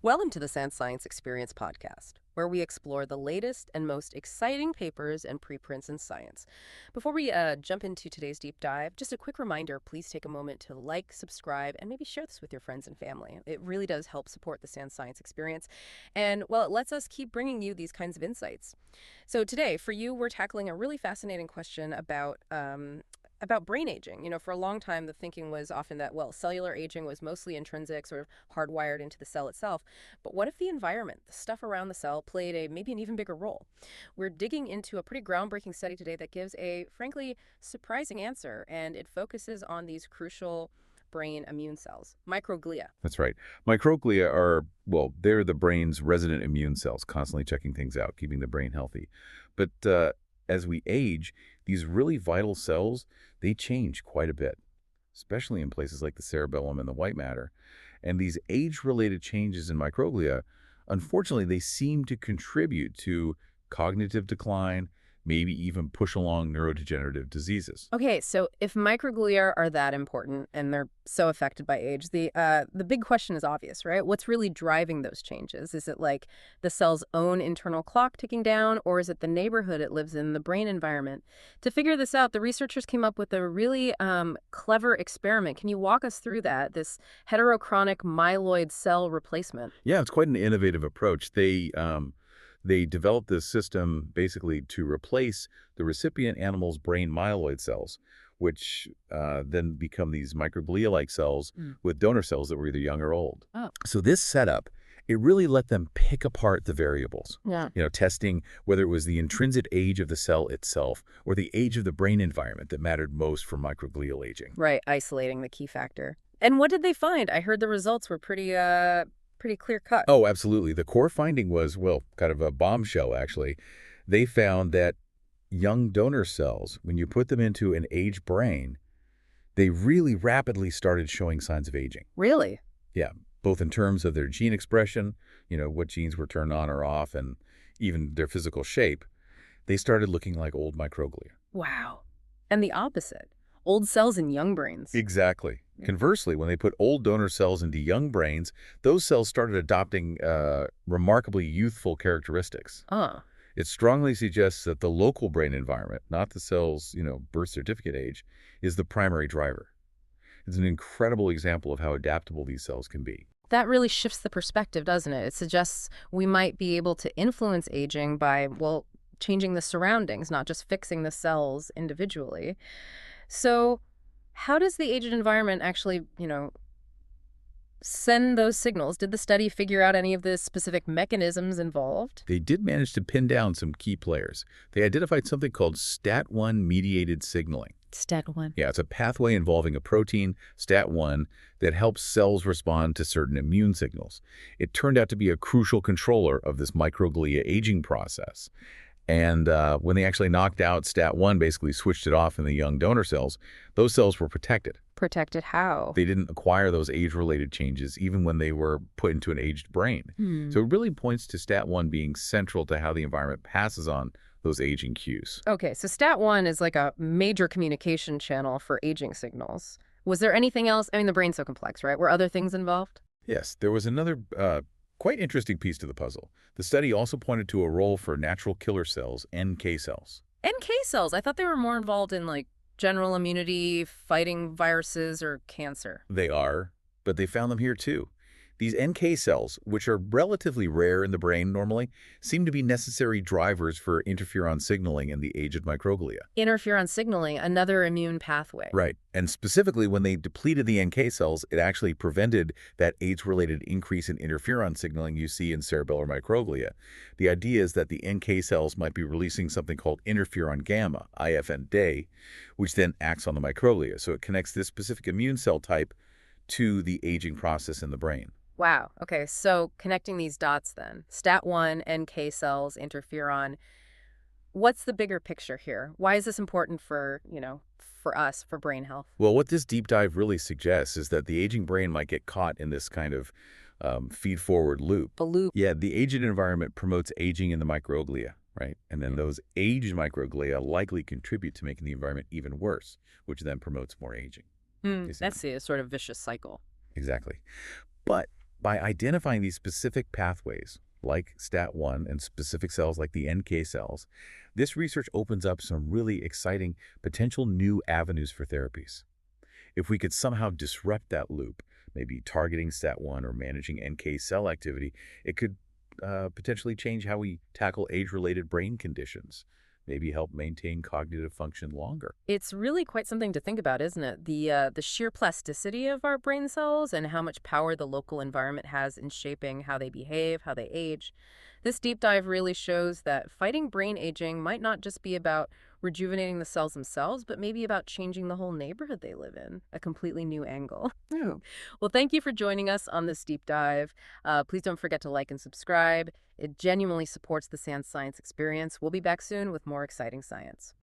Welcome to the Science Experience podcast, where we explore the latest and most exciting papers and preprints in science. Before we jump into today's deep dive, just a quick reminder, please take a moment to like, subscribe, and maybe share this with your friends and family. It really does help support the Science Experience, and, well, it lets us keep bringing you these kinds of insights. So today, for you, we're tackling a really fascinating question about brain aging. For a long time, the thinking was often that, well, cellular aging was mostly intrinsic, sort of hardwired into the cell itself. But what if the environment, the stuff around the cell, played maybe an even bigger role? We're digging into a pretty groundbreaking study today that gives a, frankly, surprising answer, and it focuses on these crucial brain immune cells, microglia. That's right. Microglia are, well, they're the brain's resident immune cells, constantly checking things out, keeping the brain healthy. But as we age, these really vital cells, they change quite a bit, especially in places like the cerebellum and the white matter. And these age-related changes in microglia, unfortunately, they seem to contribute to cognitive decline, maybe even push along neurodegenerative diseases. Okay, so if microglia are that important and they're so affected by age, the big question is obvious, right? What's really driving those changes? Is it like the cell's own internal clock ticking down, or is it the neighborhood it lives in, the brain environment? To figure this out, the researchers came up with a really clever experiment. Can you walk us through that, this heterochronic myeloid cell replacement? Yeah, it's quite an innovative approach. They developed this system basically to replace the recipient animal's brain myeloid cells, which then become these microglia-like cells with donor cells that were either young or old. Oh. So this setup, it really let them pick apart the variables, Yeah. Testing whether it was the intrinsic age of the cell itself or the age of the brain environment that mattered most for microglial aging. Right, isolating the key factor. And what did they find? I heard the results were pretty clear cut. Oh, absolutely. The core finding was, well, kind of a bombshell, actually. They found that young donor cells, when you put them into an aged brain, they really rapidly started showing signs of aging. Really? Yeah, both in terms of their gene expression, what genes were turned on or off, and even their physical shape. They started looking like old microglia. Wow. And the opposite. Old cells in young brains. Exactly. Conversely, when they put old donor cells into young brains, those cells started adopting remarkably youthful characteristics. It strongly suggests that the local brain environment, not the cell's, birth certificate age, is the primary driver. It's an incredible example of how adaptable these cells can be. That really shifts the perspective, doesn't it? It suggests we might be able to influence aging by, well, changing the surroundings, not just fixing the cells individually. So how does the aged environment actually, send those signals? Did the study figure out any of the specific mechanisms involved? They did manage to pin down some key players. They identified something called STAT1-mediated signaling. STAT1. Yeah, it's a pathway involving a protein, STAT1, that helps cells respond to certain immune signals. It turned out to be a crucial controller of this microglia aging process. And when they actually knocked out STAT1, basically switched it off in the young donor cells, those cells were protected. Protected how? They didn't acquire those age-related changes even when they were put into an aged brain. So it really points to STAT1 being central to how the environment passes on those aging cues. Okay, so STAT1 is like a major communication channel for aging signals. Was there anything else? I mean, the brain's so complex, right? Were other things involved? Yes, there was another quite interesting piece to the puzzle. The study also pointed to a role for natural killer cells, NK cells. NK cells? I thought they were more involved in, like, general immunity, fighting viruses or cancer. They are, but they found them here too. These NK cells, which are relatively rare in the brain normally, seem to be necessary drivers for interferon signaling in the aged microglia. Interferon signaling, another immune pathway. Right. And specifically, when they depleted the NK cells, it actually prevented that age-related increase in interferon signaling you see in cerebellar microglia. The idea is that the NK cells might be releasing something called Interferon-gamma, IFN-γ, which then acts on the microglia. So it connects this specific immune cell type to the aging process in the brain. Wow. Okay, so connecting these dots then. STAT1, NK cells, interferon. What's the bigger picture here? Why is this important for, for us, for brain health? Well, what this deep dive really suggests is that the aging brain might get caught in this kind of feed-forward loop. A loop. Yeah, the aged environment promotes aging in the microglia, right? And then those aged microglia likely contribute to making the environment even worse, which then promotes more aging. That's a sort of vicious cycle. Exactly. But By identifying these specific pathways, like STAT1 and specific cells like the NK cells, this research opens up some really exciting potential new avenues for therapies. If we could somehow disrupt that loop, maybe targeting STAT1 or managing NK cell activity, it could potentially change how we tackle age-related brain conditions, maybe help maintain cognitive function longer. It's really quite something to think about, isn't it? The sheer plasticity of our brain cells and how much power the local environment has in shaping how they behave, how they age. This deep dive really shows that fighting brain aging might not just be about rejuvenating the cells themselves, but maybe about changing the whole neighborhood they live in. A completely new angle. Yeah. Well, thank you for joining us on this deep dive. Please don't forget to like and subscribe. It genuinely supports the Sans Science experience. We'll be back soon with more exciting science.